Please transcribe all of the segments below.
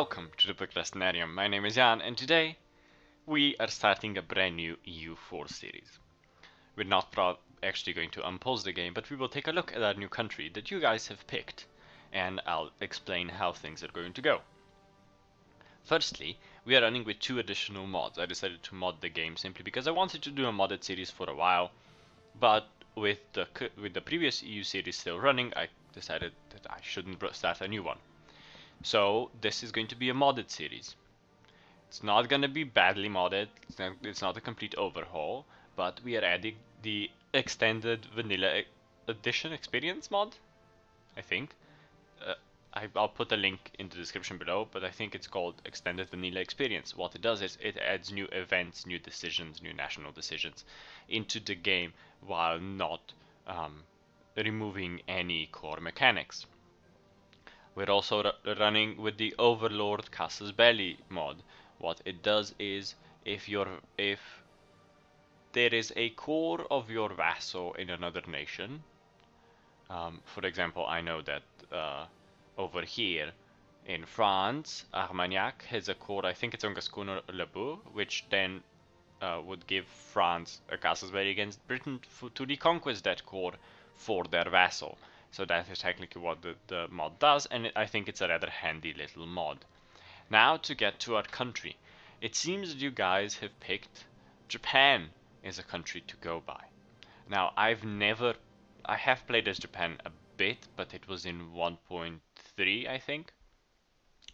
Welcome to the Procrastinarium. My name is Jan, and today we are starting a brand new EU4 series. We're not actually going to unpause the game, but we will take a look at our new country that you guys have picked, and I'll explain how things are going to go. Firstly, we are running with 2 additional mods. I decided to mod the game simply because I wanted to do a modded series for a while, but with the previous EU series still running, I decided that I shouldn't start a new one. So this is going to be a modded series. It's not going to be badly modded, it's not a complete overhaul, but we are adding the extended vanilla edition experience mod, I think. I'll put a link in the description below, but I think it's called extended vanilla experience. What it does is it adds new events, new decisions, new national decisions into the game while not removing any core mechanics. We're also running with the Overlord Casus Belli mod. What it does is if there is a core of your vassal in another nation, for example, I know that over here in France, Armagnac has a core, I think it's on Gascogne-Lebeau, which then would give France a casus belli against Britain to reconquest that core for their vassal. So that is technically what the mod does, and I think it's a rather handy little mod. Now to get to our country. It seems that you guys have picked Japan as a country to go by. Now I have played as Japan a bit, but it was in 1.3 I think.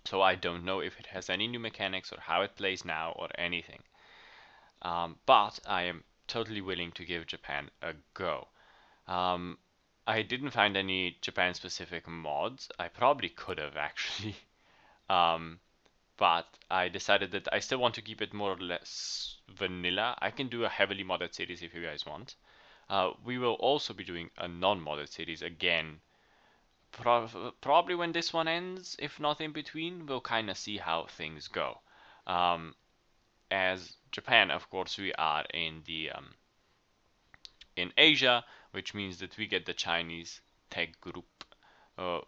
So I don't know if it has any new mechanics or how it plays now or anything. But I am totally willing to give Japan a go. I didn't find any Japan-specific mods. I probably could have actually, but I decided that I still want to keep it more or less vanilla. I can do a heavily modded series if you guys want. We will also be doing a non-modded series again, probably when this one ends, if not in between. We'll kind of see how things go. As Japan, of course, we are in Asia, which means that we get the Chinese tech group,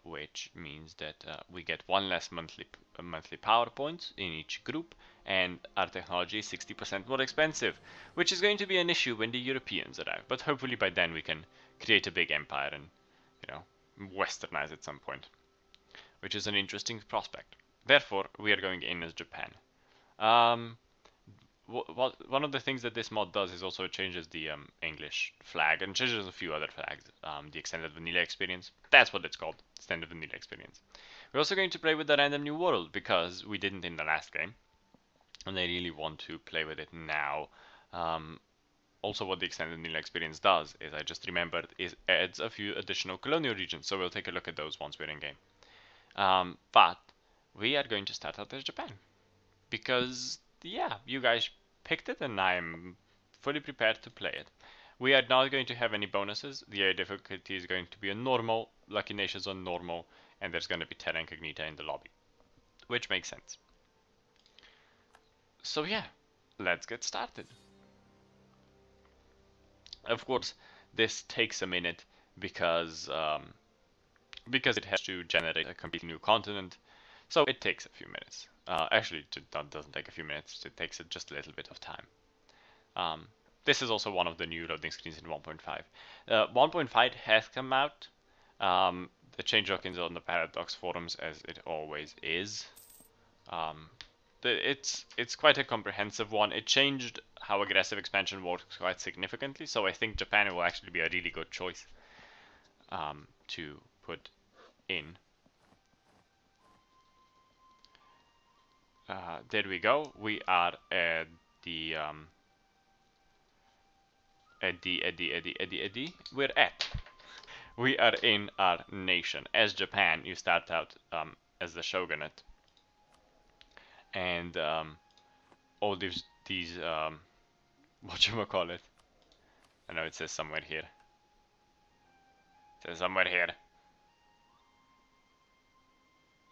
which means that we get 1 less monthly power points in each group, and our technology is 60% more expensive, which is going to be an issue when the Europeans arrive. But hopefully by then we can create a big empire and, westernize at some point, which is an interesting prospect. Therefore, we are going in as Japan. One of the things that this mod does is also it changes the English flag and changes a few other flags. The extended vanilla experience, that's what it's called, extended vanilla experience. We're also going to play with the random new world because we didn't in the last game, and I really want to play with it now. Also, what the extended vanilla experience does is I just remembered it adds a few additional colonial regions, so we'll take a look at those once we're in game. But we are going to start out as Japan because yeah, you guys picked it and I'm fully prepared to play it. We are not going to have any bonuses. The difficulty is going to be a normal, Lucky Nations on normal, and there's going to be Terra Incognita in the lobby, which makes sense. So yeah, let's get started. Of course, this takes a minute because it has to generate a completely new continent, so it takes a few minutes. Actually, it doesn't take a few minutes, it takes just a little bit of time. This is also one of the new loading screens in 1.5. 1.5 has come out. The changelog is on the Paradox forums, as it always is. It's quite a comprehensive one. It changed how aggressive expansion works quite significantly, so I think Japan will actually be a really good choice to put in. There we go. We are at the we are in our nation. As Japan, you start out as the shogunate, and all these whatchamacallit, I know it says somewhere here. It says somewhere here.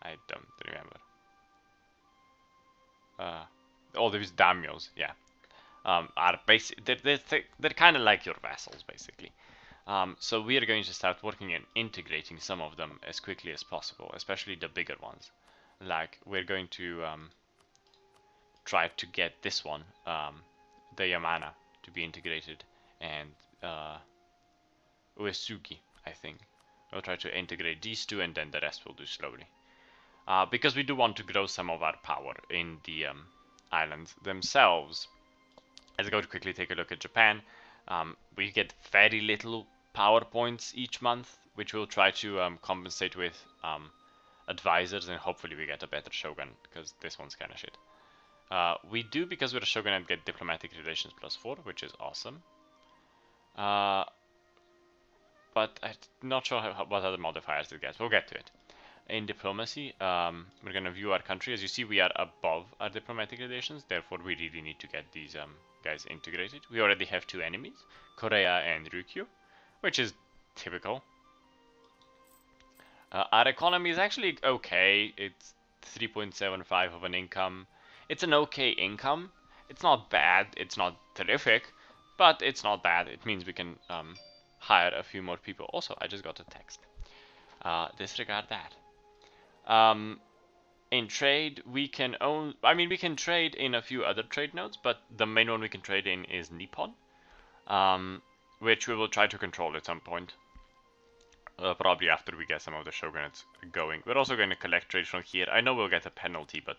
I don't remember. All these daimyos, yeah, are they're kind of like your vassals, basically. So we are going to start working and integrating some of them as quickly as possible, especially the bigger ones. like we're going to try to get this one, the Yamana, to be integrated, and Uesugi, I think. We'll try to integrate these two, and then the rest we'll do slowly. Because we do want to grow some of our power in the islands themselves. Let's go to quickly take a look at Japan. We get very little power points each month, which we'll try to compensate with advisors, and hopefully we get a better shogun, because this one's kind of shit. We do, because we're a shogunate, get diplomatic relations +4, which is awesome. But I'm not sure what other modifiers it gets. We'll get to it. In diplomacy, we're going to view our country. As you see, we are above our diplomatic relations, therefore we really need to get these guys integrated. We already have 2 enemies, Korea and Ryukyu, which is typical. Our economy is actually okay. It's 3.75 of an income. It's an okay income. It's not bad. It's not terrific, but it's not bad. It means we can hire a few more people. Also, I just got a text. Disregard that. In trade, we can we can trade in a few other trade nodes, but the main one we can trade in is Nippon, which we will try to control at some point. Probably after we get some of the shogunates going. We're also going to collect trade from here. I know we'll get a penalty, but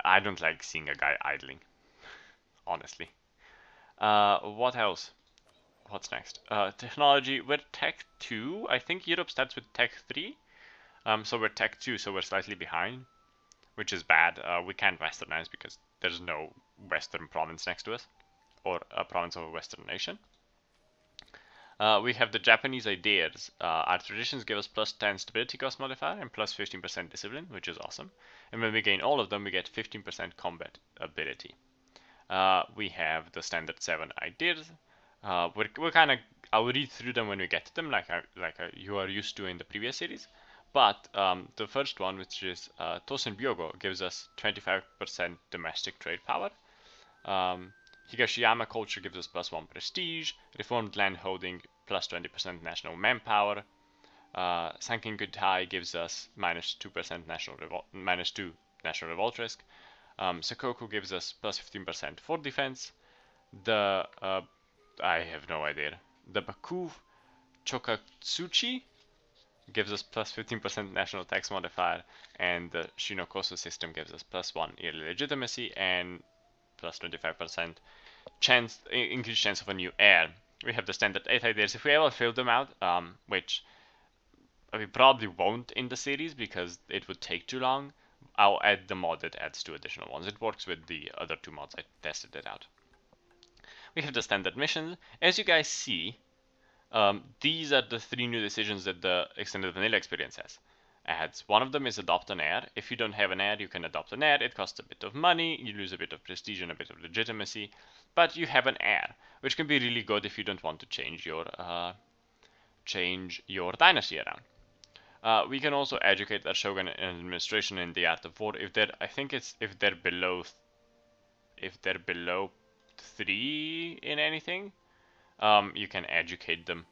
I don't like seeing a guy idling, honestly. What else? What's next? Technology, we're Tech 2. I think Europe starts with Tech 3. So we're Tech 2, so we're slightly behind, which is bad. We can't westernize because there's no western province next to us, or a province of a western nation. We have the Japanese ideas. Our traditions give us +10 stability cost modifier and +15% discipline, which is awesome. And when we gain all of them, we get 15% combat ability. We have the standard 7 ideas. We're kind of, I'll read through them when we get to them, like you are used to in the previous series. But the first one, which is Tosen Byogo, gives us 25% domestic trade power. Higashiyama culture gives us +1 prestige. Reformed land holding +20% national manpower. Sankin Gutai gives us -2% -2 national revolt risk. Sakoku gives us +15% fort defense. The I have no idea. The Baku Chokatsuchi gives us +15% national tax modifier, and the Shinokosu system gives us +1 yearly legitimacy and +25% increased chance of a new heir. We have the standard 8 ideas. If we ever fill them out, which we probably won't in the series because it would take too long, I'll add the mod that adds 2 additional ones. It works with the other 2 mods. I tested it out. We have the standard missions. As you guys see, these are the 3 new decisions that the extended vanilla experience adds. One of them is adopt an heir. If you don't have an heir, you can adopt an heir. It costs a bit of money, you lose a bit of prestige and a bit of legitimacy, but you have an heir, which can be really good if you don't want to change your dynasty around. We can also educate our shogun and administration in the art of war. If they're below 3 in anything, you can educate them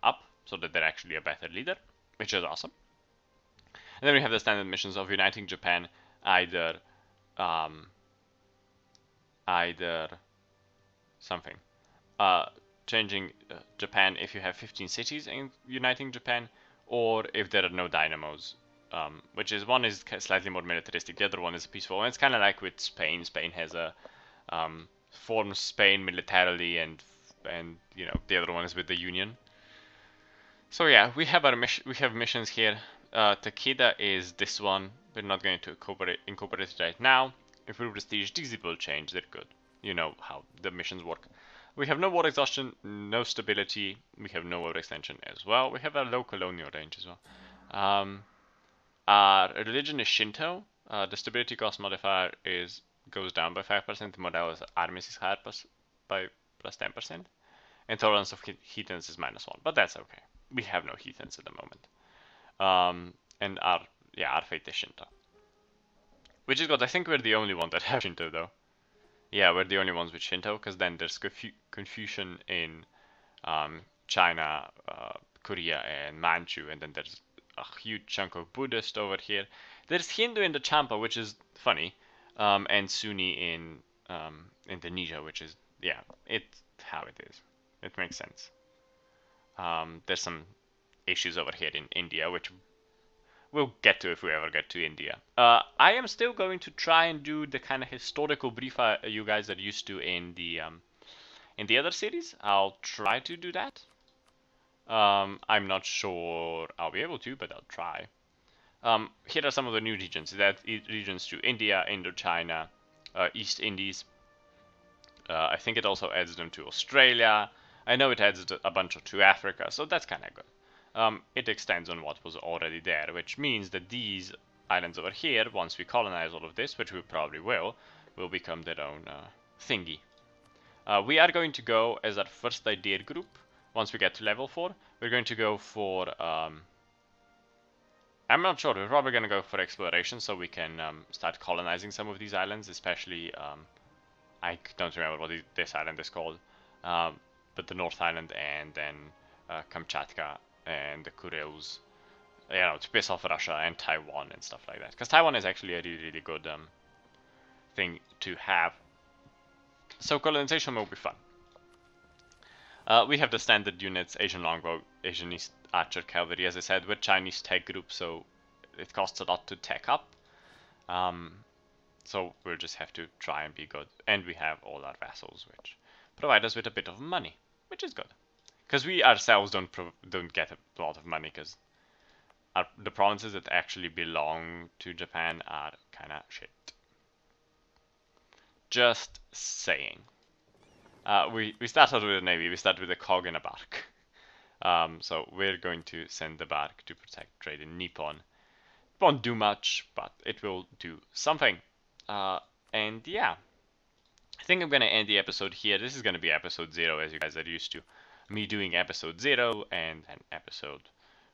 up so that they're actually a better leader, which is awesome. And then we have the standard missions of uniting Japan, either something, changing Japan if you have 15 cities, and uniting Japan, or if there are no dynamos, which is one is slightly more militaristic, the other one is peaceful. And it's kind of like with Spain. Spain has a forms Spain militarily, and you know, the other one is with the Union. So yeah, we have missions here. Takeda is this one. We're not going to incorporate it right now. If we prestige, these will change. They're good. You know how the missions work. We have no war exhaustion, no stability. We have no war extension as well. We have a low colonial range as well. Our religion is Shinto. The stability cost modifier goes down by 5%. The Morales Armies is higher by +10%. And tolerance of heathens is -1, but that's okay. We have no heathens at the moment. And our fate is Shinto, which is good. I think we're the only one that have Shinto though. Yeah, we're the only ones with Shinto, because then there's Confucian in China, Korea, and Manchu, and then there's a huge chunk of Buddhist over here. There's Hindu in the Champa, which is funny, and Sunni in Indonesia, which is, yeah, it's how it is. It makes sense. There's some issues over here in India, which we'll get to if we ever get to India. I am still going to try and do the kind of historical brief you guys are used to in the other series. I'll try to do that. I'm not sure I'll be able to, but I'll try. Here are some of the new regions. That regions to India, Indochina, East Indies. I think it also adds them to Australia. I know it adds a bunch to Africa, so that's kind of good. It extends on what was already there, which means that these islands over here, once we colonize all of this, which we probably will become their own thingy. We are going to go as our first idea group. Once we get to level 4, we're going to go for I'm not sure. We're probably going to go for exploration so we can start colonizing some of these islands, especially I don't remember what this island is called, but the North Island and then Kamchatka and the Kurils, you know, to piss off Russia and Taiwan and stuff like that. Because Taiwan is actually a really, really good thing to have. So colonization will be fun. We have the standard units, Asian Longbow, Asian East Archer Cavalry, as I said, with Chinese tech group, so it costs a lot to tech up. So we'll just have to try and be good. And we have all our vassals, which provide us with a bit of money, which is good. Because we ourselves don't get a lot of money, because the provinces that actually belong to Japan are kind of shit. Just saying. We started with a navy. We started with a cog and a bark. So we're going to send the bark to protect trade in Nippon. It won't do much, but it will do something. And yeah, I think I'm going to end the episode here. This is going to be episode 0, as you guys are used to. Me doing episode 0 and then episode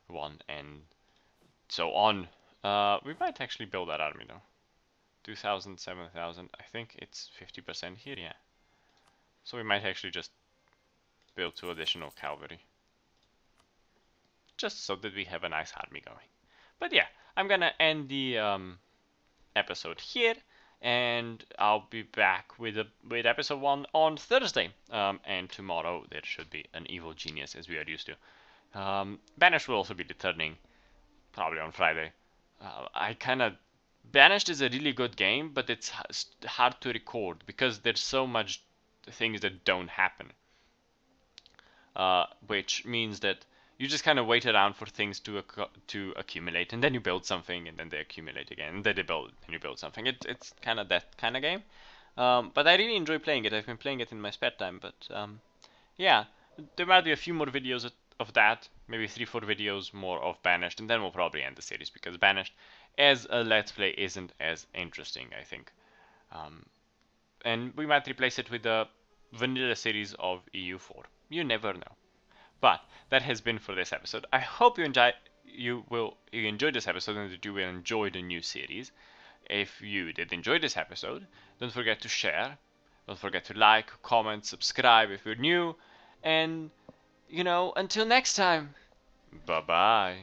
1 and so on. We might actually build that army though. 2,000, 7,000. I think it's 50% here, yeah. So we might actually just build 2 additional cavalry. Just so that we have a nice army going. But yeah, I'm gonna end the episode here, and I'll be back with episode 1 on Thursday. And tomorrow there should be an evil genius, as we are used to. Banished will also be returning, probably on Friday. Banished is a really good game, but it's hard to record because there's so much things that don't happen, which means that you just kind of wait around for things to accumulate, and then you build something, and then they accumulate again, and then they build, and you build something. It's kind of that kind of game, but I really enjoy playing it. I've been playing it in my spare time, but yeah, there might be a few more videos of that, maybe 3-4 videos more of Banished, and then we'll probably end the series, because Banished as a let's play isn't as interesting, I think. And we might replace it with the vanilla series of EU4. You never know. But that has been for this episode. I hope you enjoyed this episode and that you will enjoy the new series. If you did enjoy this episode, don't forget to share. Don't forget to like, comment, subscribe if you're new. And, you know, until next time. Bye-bye.